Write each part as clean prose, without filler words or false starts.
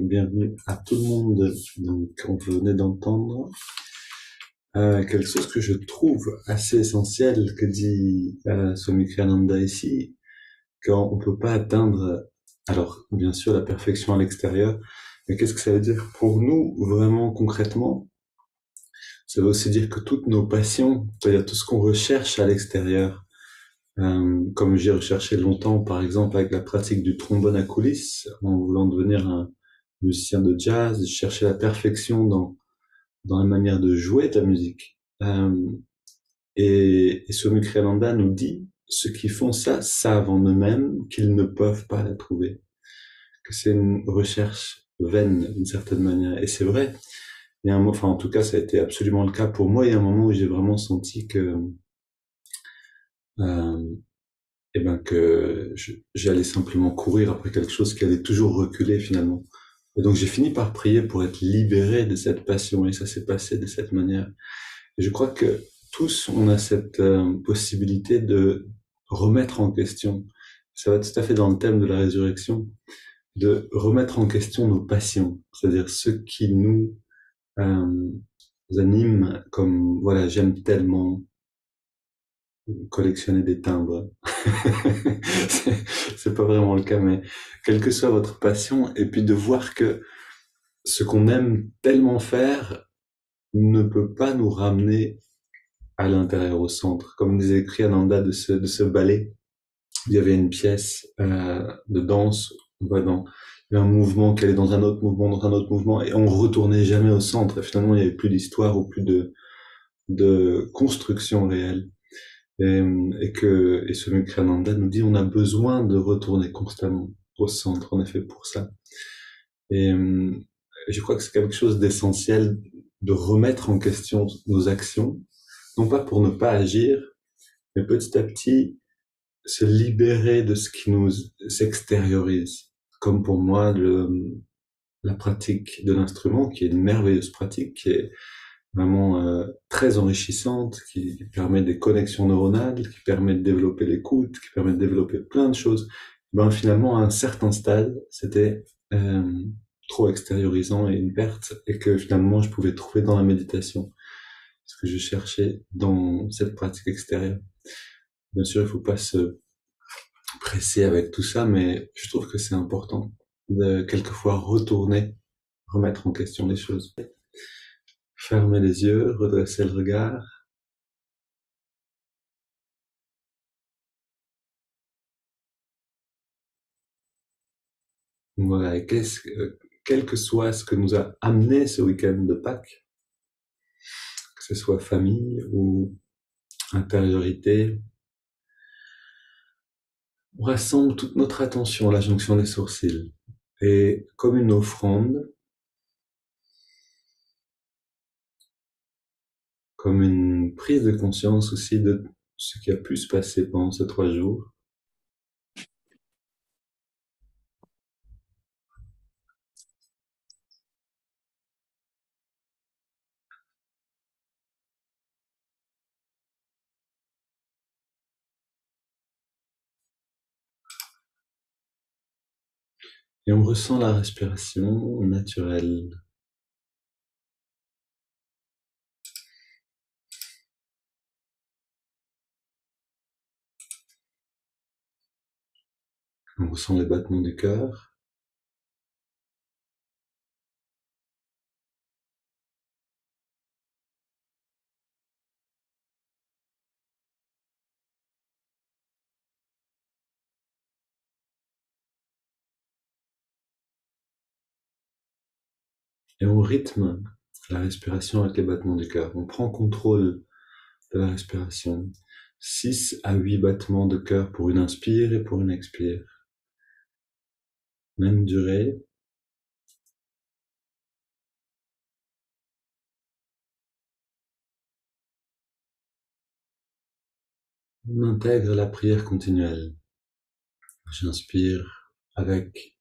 bienvenue à tout le monde. Donc, on venait d'entendre quelque chose que je trouve assez essentiel que dit Swami Kriyananda ici, quand on peut pas atteindre, alors bien sûr la perfection à l'extérieur, mais qu'est-ce que ça veut dire pour nous vraiment concrètement? Ça veut aussi dire que toutes nos passions, c'est-à-dire tout ce qu'on recherche à l'extérieur, comme j'ai recherché longtemps, par exemple avec la pratique du trombone à coulisses, en voulant devenir un musicien de jazz, chercher la perfection dans la manière de jouer de la musique. Et Swami Kriyananda nous dit, ceux qui font ça savent en eux-mêmes qu'ils ne peuvent pas la trouver, que c'est une recherche vaine d'une certaine manière. Et c'est vrai, il y a un moment, enfin en tout cas ça a été absolument le cas pour moi, il y a un moment où j'ai vraiment senti euh, que j'allais simplement courir après quelque chose qui allait toujours reculer finalement. Et donc j'ai fini par prier pour être libéré de cette passion et ça s'est passé de cette manière. Et je crois que tous on a cette possibilité de remettre en question. Ça va tout à fait dans le thème de la résurrection, de remettre en question nos passions, c'est-à-dire ce qui nous euh, anime, comme voilà j'aime tellement collectionner des timbres. C'est pas vraiment le cas, mais quelle que soit votre passion, et puis de voir que ce qu'on aime tellement faire ne peut pas nous ramener à l'intérieur, au centre. Comme disait Kriyananda de ce ballet, il y avait une pièce de danse, voilà, il y avait un mouvement qui allait dans un autre mouvement, dans un autre mouvement, et on retournait jamais au centre. Et finalement, il n'y avait plus d'histoire ou plus de construction réelle. Et ce Mukrananda nous dit on a besoin de retourner constamment au centre, on est fait pour ça. Et je crois que c'est quelque chose d'essentiel de remettre en question nos actions, non pas pour ne pas agir, mais petit à petit se libérer de ce qui nous s'extériorise. Comme pour moi, la pratique de l'instrument, qui est une merveilleuse pratique, qui est vraiment très enrichissante, qui permet des connexions neuronales, qui permet de développer l'écoute, qui permet de développer plein de choses. Ben finalement, à un certain stade, c'était trop extériorisant et une perte, et que finalement, je pouvais trouver dans la méditation ce que je cherchais dans cette pratique extérieure. Bien sûr, il faut pas se presser avec tout ça, mais je trouve que c'est important de quelquefois retourner, remettre en question les choses. Fermer les yeux, redresser le regard. Voilà, et quel que soit ce que nous a amené ce week-end de Pâques, que ce soit famille ou intériorité, on rassemble toute notre attention à la jonction des sourcils. Et comme une offrande, comme une prise de conscience aussi de ce qui a pu se passer pendant ces 3 jours, et on ressent la respiration naturelle. On ressent les battements du cœur. Et on rythme la respiration avec les battements du cœur. On prend contrôle de la respiration. 6 à 8 battements de cœur pour une inspire et pour une expire. Même durée. On intègre la prière continuelle. J'inspire avec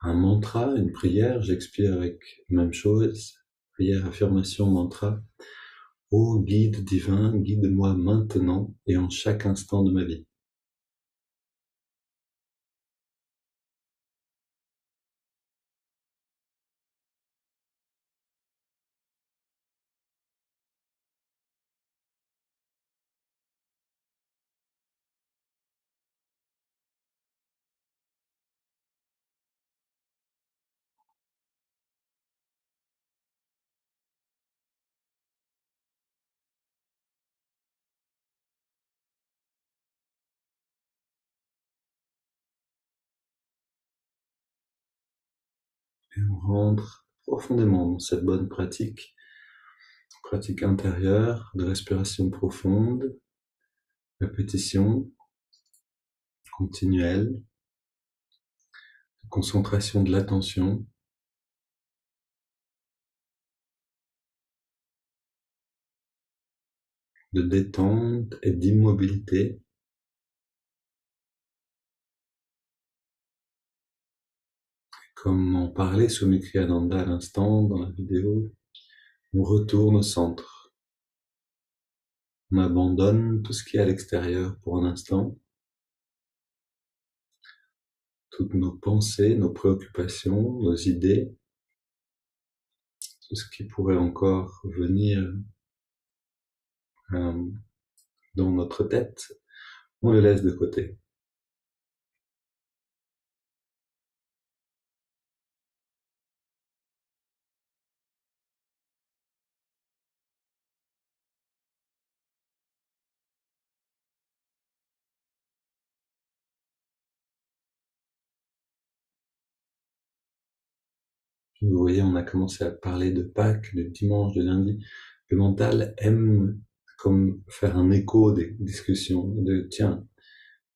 un mantra, une prière. J'expire avec la même chose. Prière, affirmation, mantra. Ô guide divin, guide-moi maintenant et en chaque instant de ma vie. Et on rentre profondément dans cette bonne pratique intérieure de respiration profonde, répétition continuelle, concentration de l'attention, de détente et d'immobilité. Comme en parlait Soumikriyananda à l'instant dans la vidéo, on retourne au centre. On abandonne tout ce qui est à l'extérieur pour un instant. Toutes nos pensées, nos préoccupations, nos idées, tout ce qui pourrait encore venir dans notre tête, on le laisse de côté. Vous voyez, on a commencé à parler de Pâques, de dimanche, de lundi. Le mental aime comme faire un écho des discussions, de tiens,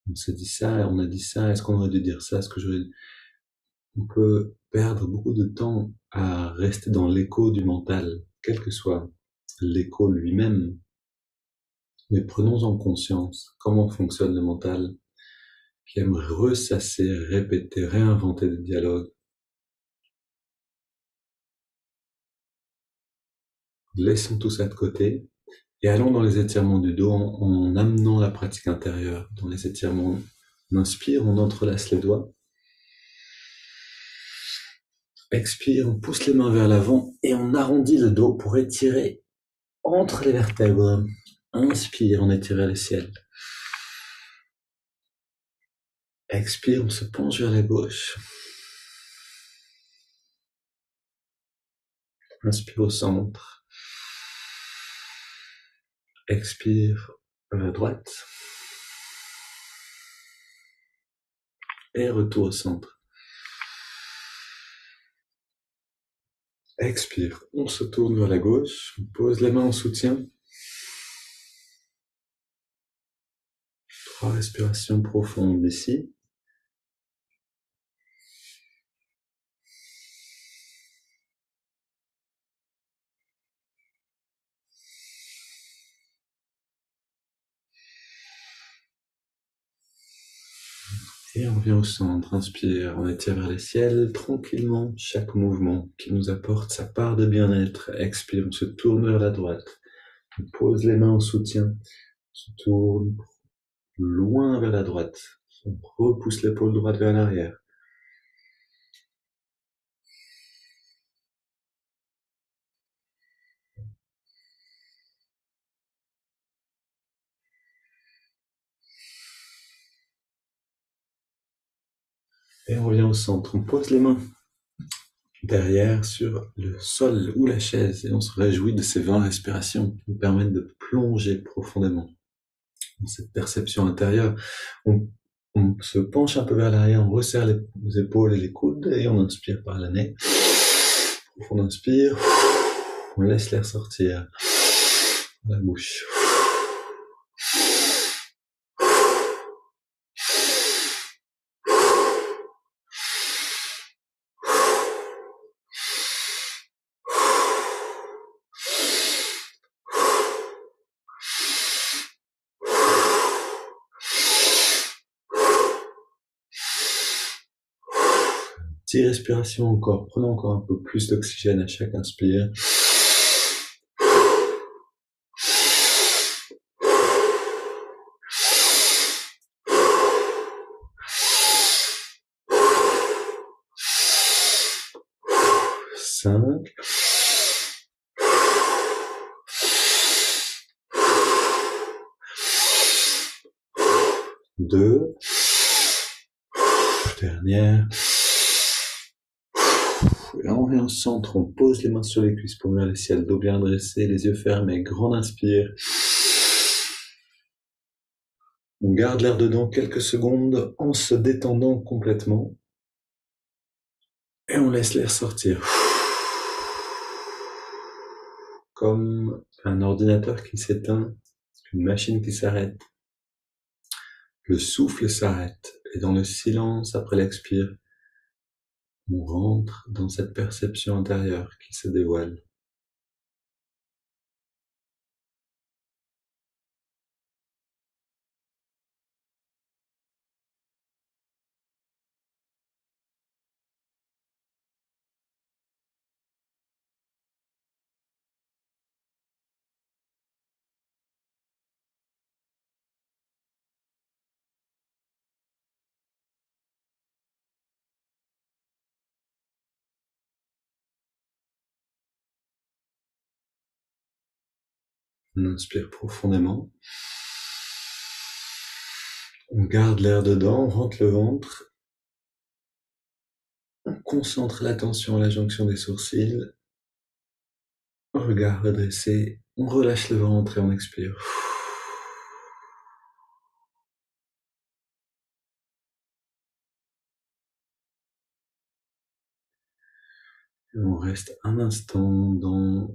on s'est dit ça, on a dit ça, est-ce qu'on aurait dû dire ça, est-ce que j'aurais... On peut perdre beaucoup de temps à rester dans l'écho du mental, quel que soit l'écho lui-même. Mais prenons en conscience comment fonctionne le mental, qui aime ressasser, répéter, réinventer des dialogues. Laissons tout ça de côté et allons dans les étirements du dos en amenant la pratique intérieure. Dans les étirements, on inspire, on entrelace les doigts. Expire, on pousse les mains vers l'avant et on arrondit le dos pour étirer entre les vertèbres. Inspire, on étire le ciel. Expire, on se penche vers la gauche. Inspire au centre. Expire vers la droite. Et retour au centre. Expire, on se tourne vers la gauche. On pose les mains en soutien. 3 respirations profondes ici. Et on revient au centre, inspire, on étire vers les ciels, tranquillement, chaque mouvement qui nous apporte sa part de bien-être. Expire, on se tourne vers la droite, on pose les mains en soutien, on se tourne loin vers la droite, on repousse l'épaule droite vers l'arrière. Et on revient au centre, on pose les mains derrière sur le sol ou la chaise et on se réjouit de ces 20 respirations qui nous permettent de plonger profondément dans cette perception intérieure. On se penche un peu vers l'arrière, on resserre les épaules et les coudes et on inspire par le nez. On inspire, on laisse l'air sortir de la bouche. Petite respiration encore, prenons encore un peu plus d'oxygène à chaque inspire. Cinq. 2. Dernière. Et là, on revient au centre, on pose les mains sur les cuisses pour vers le ciel, dos bien dressé, les yeux fermés, grande inspire. On garde l'air dedans quelques secondes en se détendant complètement. Et on laisse l'air sortir. Comme un ordinateur qui s'éteint, une machine qui s'arrête. Le souffle s'arrête. Et dans le silence après l'expire, on rentre dans cette perception intérieure qui se dévoile. On inspire profondément. On garde l'air dedans, on rentre le ventre. On concentre l'attention à la jonction des sourcils. Regard redressé. On relâche le ventre et on expire. Et on reste un instant dans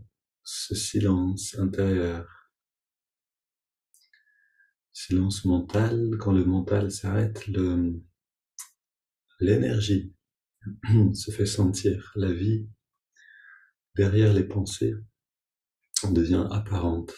ce silence intérieur. Silence mental. Quand le mental s'arrête, l'énergie se fait sentir. La vie derrière les pensées devient apparente.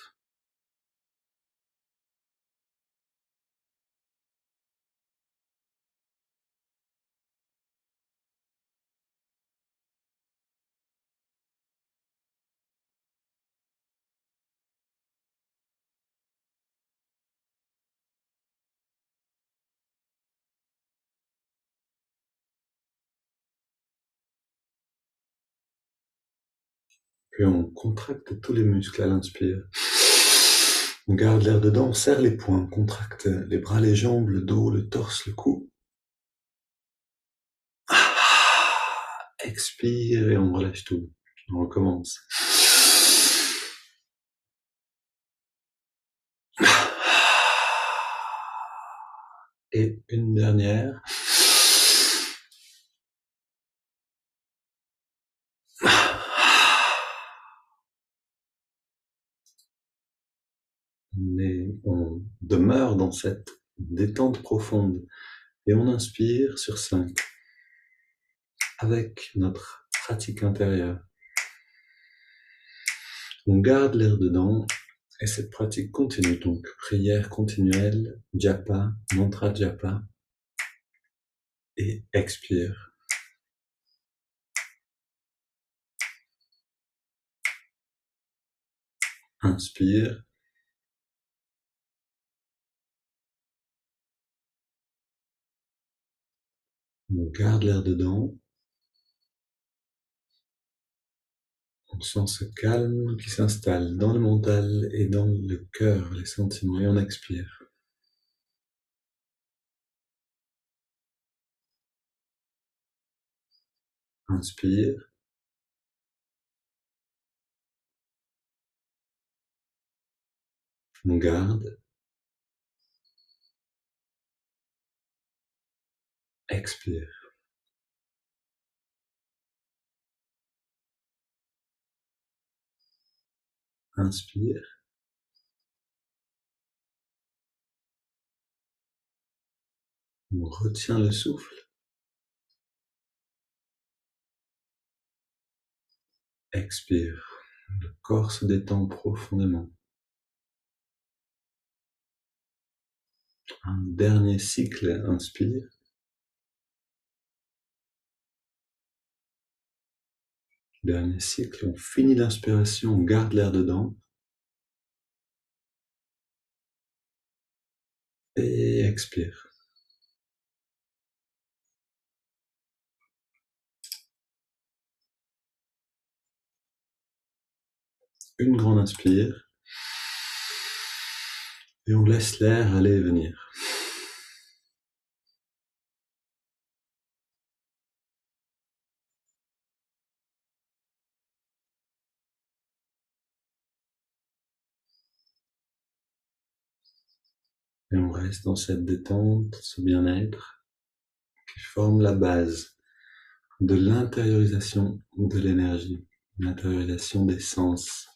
Puis on contracte tous les muscles à l'inspire. On garde l'air dedans, on serre les poings, on contracte les bras, les jambes, le dos, le torse, le cou. Expire et on relâche tout. On recommence. Et une dernière. Mais on demeure dans cette détente profonde et on inspire sur 5 avec notre pratique intérieure. On garde l'air dedans et cette pratique continue, donc prière continuelle, japa, mantra japa, et expire. Inspire. On garde l'air dedans. On sent ce calme qui s'installe dans le mental et dans le cœur, les sentiments, et on expire. Inspire. On garde. Expire. Inspire. On retient le souffle. Expire. Le corps se détend profondément. Un dernier cycle, inspire. Dernier cycle, on finit l'inspiration, on garde l'air dedans. Et expire. Une grande inspire. Et on laisse l'air aller et venir. Et on reste dans cette détente, ce bien-être qui forme la base de l'intériorisation de l'énergie, l'intériorisation des sens.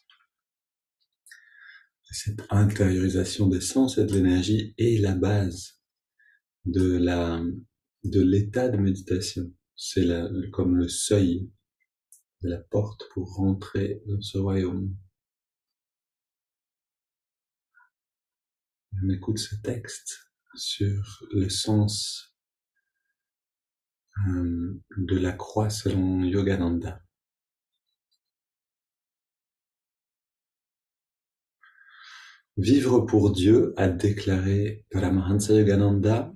Et cette intériorisation des sens et de l'énergie est la base de l'état de méditation. C'est comme le seuil de la porte pour rentrer dans ce royaume. On écoute ce texte sur le sens de la croix selon Yogananda. Vivre pour Dieu, a déclaré Paramahansa Yogananda,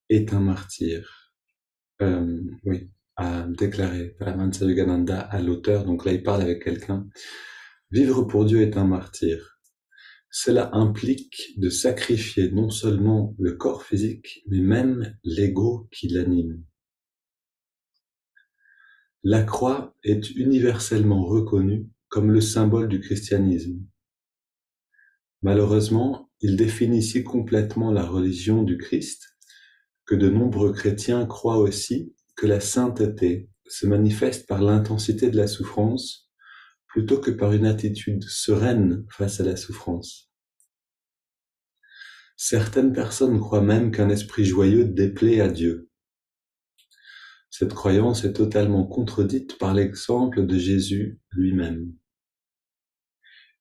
est un martyr. Oui, a déclaré Paramahansa Yogananda à l'auteur, donc là il parle avec quelqu'un. Vivre pour Dieu est un martyr. Cela implique de sacrifier non seulement le corps physique, mais même l'ego qui l'anime. La croix est universellement reconnue comme le symbole du christianisme. Malheureusement, il définit si complètement la religion du Christ que de nombreux chrétiens croient aussi que la sainteté se manifeste par l'intensité de la souffrance plutôt que par une attitude sereine face à la souffrance. Certaines personnes croient même qu'un esprit joyeux déplaît à Dieu. Cette croyance est totalement contredite par l'exemple de Jésus lui-même.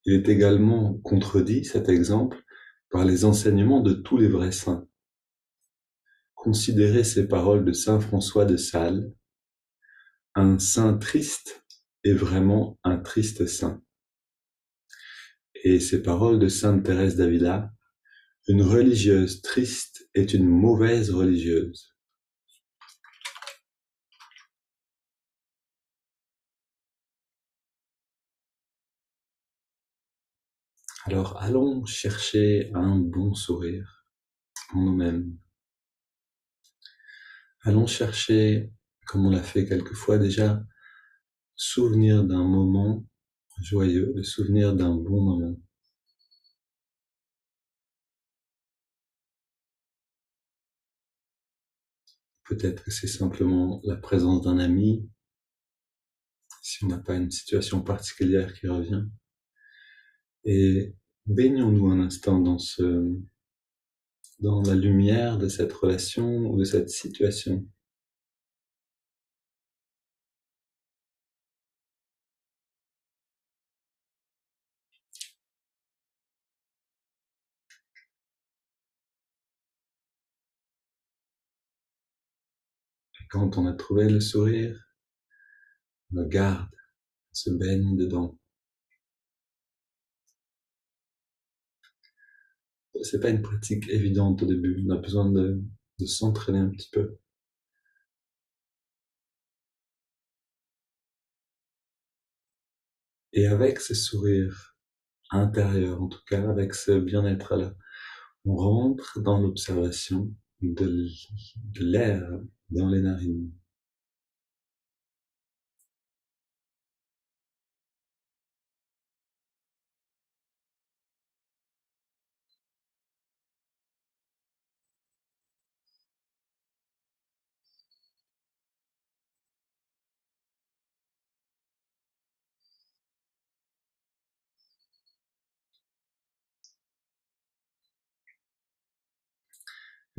Il est également contredit, cet exemple, par les enseignements de tous les vrais saints. Considérez ces paroles de saint François de Sales. Un saint triste est vraiment un triste saint. Et ces paroles de sainte Thérèse d'Avila. Une religieuse triste est une mauvaise religieuse. Alors allons chercher un bon sourire en nous-mêmes. Allons chercher, comme on l'a fait quelquefois déjà, souvenir d'un moment joyeux, le souvenir d'un bon moment. Peut-être que c'est simplement la présence d'un ami, si on n'a pas une situation particulière qui revient. Et baignons-nous un instant dans la lumière de cette relation ou de cette situation. Et quand on a trouvé le sourire, on le garde, on se baigne dedans. C'est pas une pratique évidente au début, on a besoin de s'entraîner un petit peu. Et avec ce sourire intérieur, en tout cas, avec ce bien-être-là, on rentre dans l'observation de l'air dans les narines.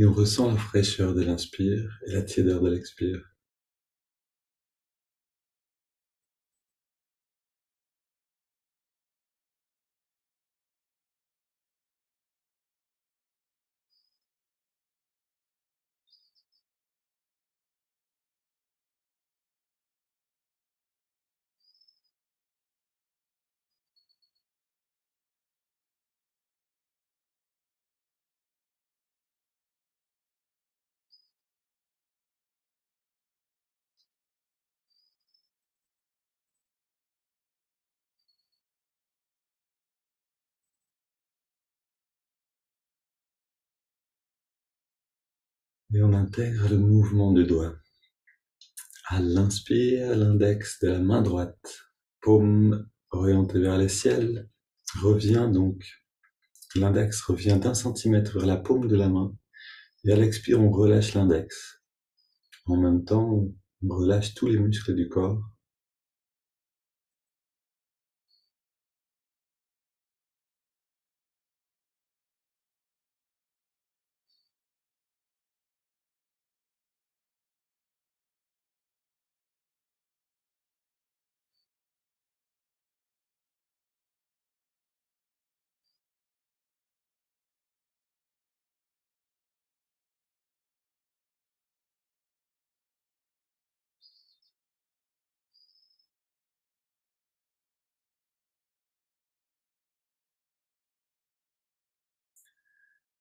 Et on ressent la fraîcheur de l'inspire et la tiédeur de l'expire. Et on intègre le mouvement du doigt. À l'inspire, l'index de la main droite, paume orientée vers le ciel, revient donc. L'index revient d'1 centimètre vers la paume de la main. Et à l'expire, on relâche l'index. En même temps, On relâche tous les muscles du corps.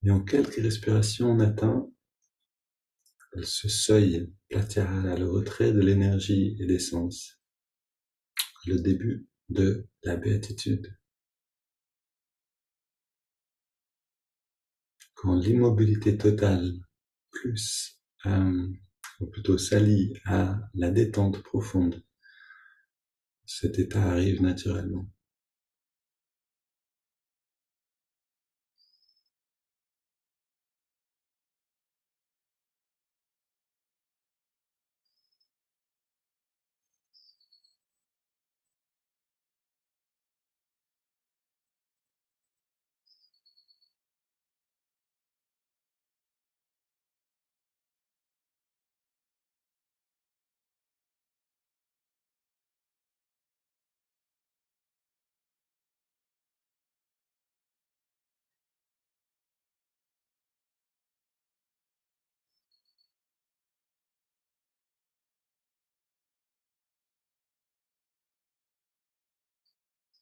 Et en quelques respirations, on atteint ce seuil platéal, le retrait de l'énergie et des sens, le début de la béatitude. Quand l'immobilité totale plus, ou plutôt s'allie à la détente profonde, cet état arrive naturellement.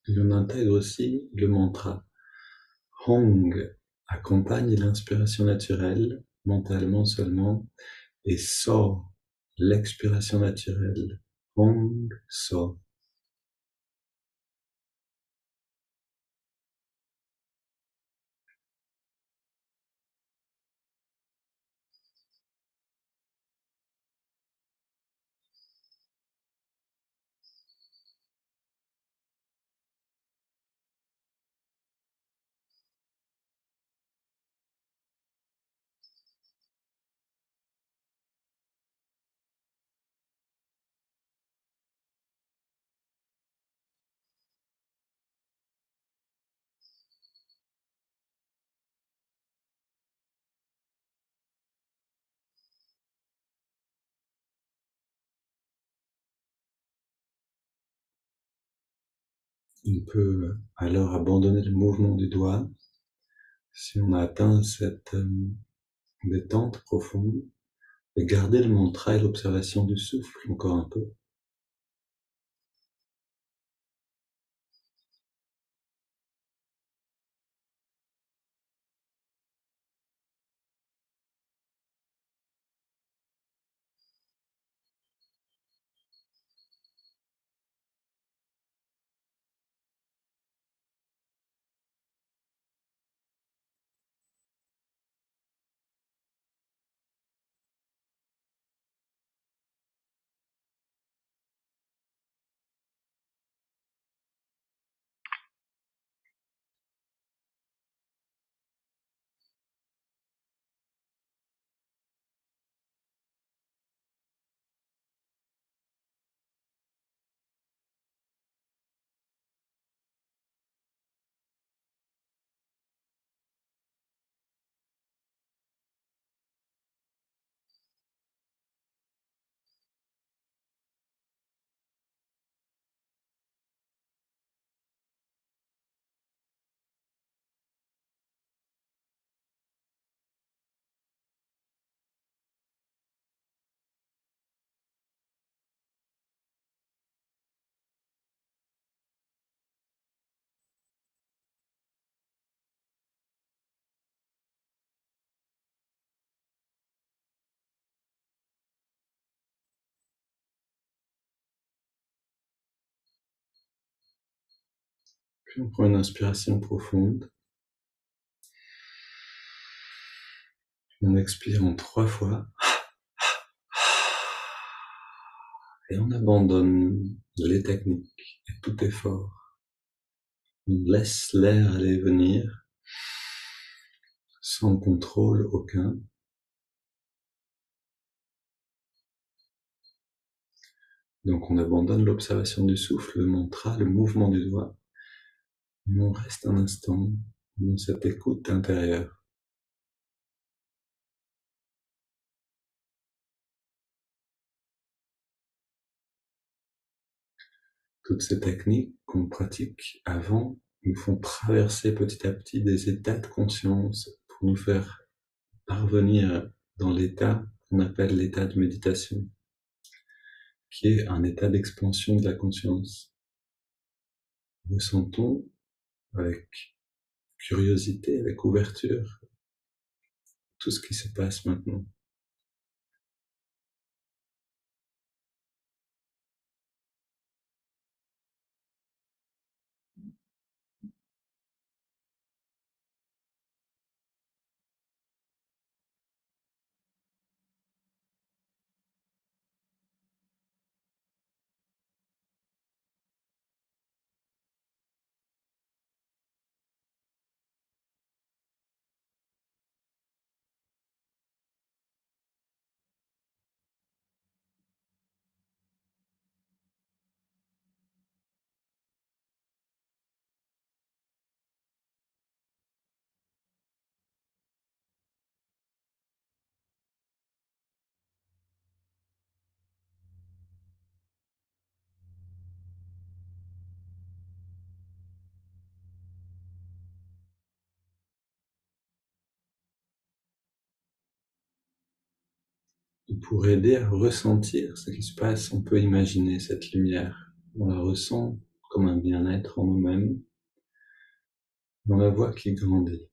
Et on intègre aussi le mantra. Hong accompagne l'inspiration naturelle, mentalement seulement, et So, l'expiration naturelle. Hong So. On peut alors abandonner le mouvement du doigt si on a atteint cette détente profonde et garder le mantra et l'observation du souffle encore un peu. Puis on prend une inspiration profonde. On expire en 3 fois. Et on abandonne les techniques et tout effort. On laisse l'air aller et venir sans contrôle aucun. Donc on abandonne l'observation du souffle, le mantra, le mouvement du doigt, et on reste un instant dans cette écoute intérieure. Toutes ces techniques qu'on pratique avant nous font traverser petit à petit des états de conscience pour nous faire parvenir dans l'état qu'on appelle l'état de méditation, qui est un état d'expansion de la conscience. Ressentons avec curiosité, avec ouverture, tout ce qui se passe maintenant. Et pour aider à ressentir ce qui se passe, on peut imaginer cette lumière. On la ressent comme un bien-être en nous-mêmes. On la voit qui grandit,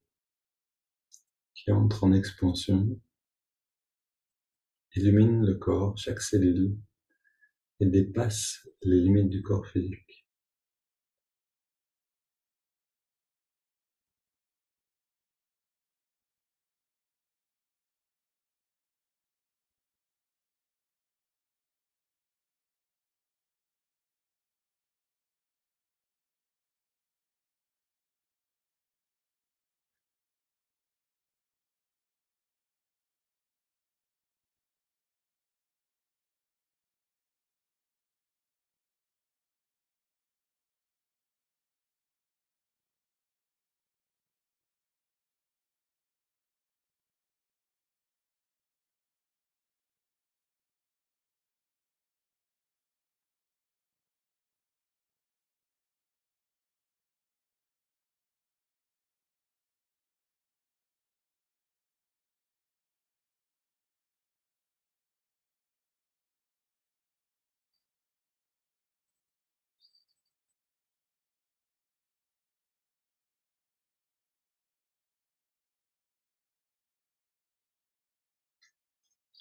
qui entre en expansion, illumine le corps, chaque cellule, et dépasse les limites du corps physique.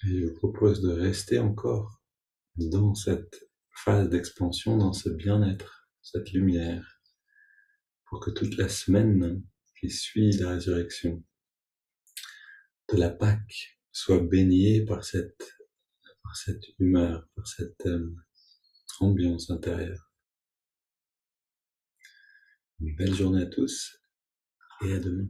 Et je vous propose de rester encore dans cette phase d'expansion, dans ce bien-être, cette lumière, pour que toute la semaine qui suit la résurrection de la Pâque soit baignée par cette humeur, par cette ambiance intérieure. Une belle journée à tous et à demain.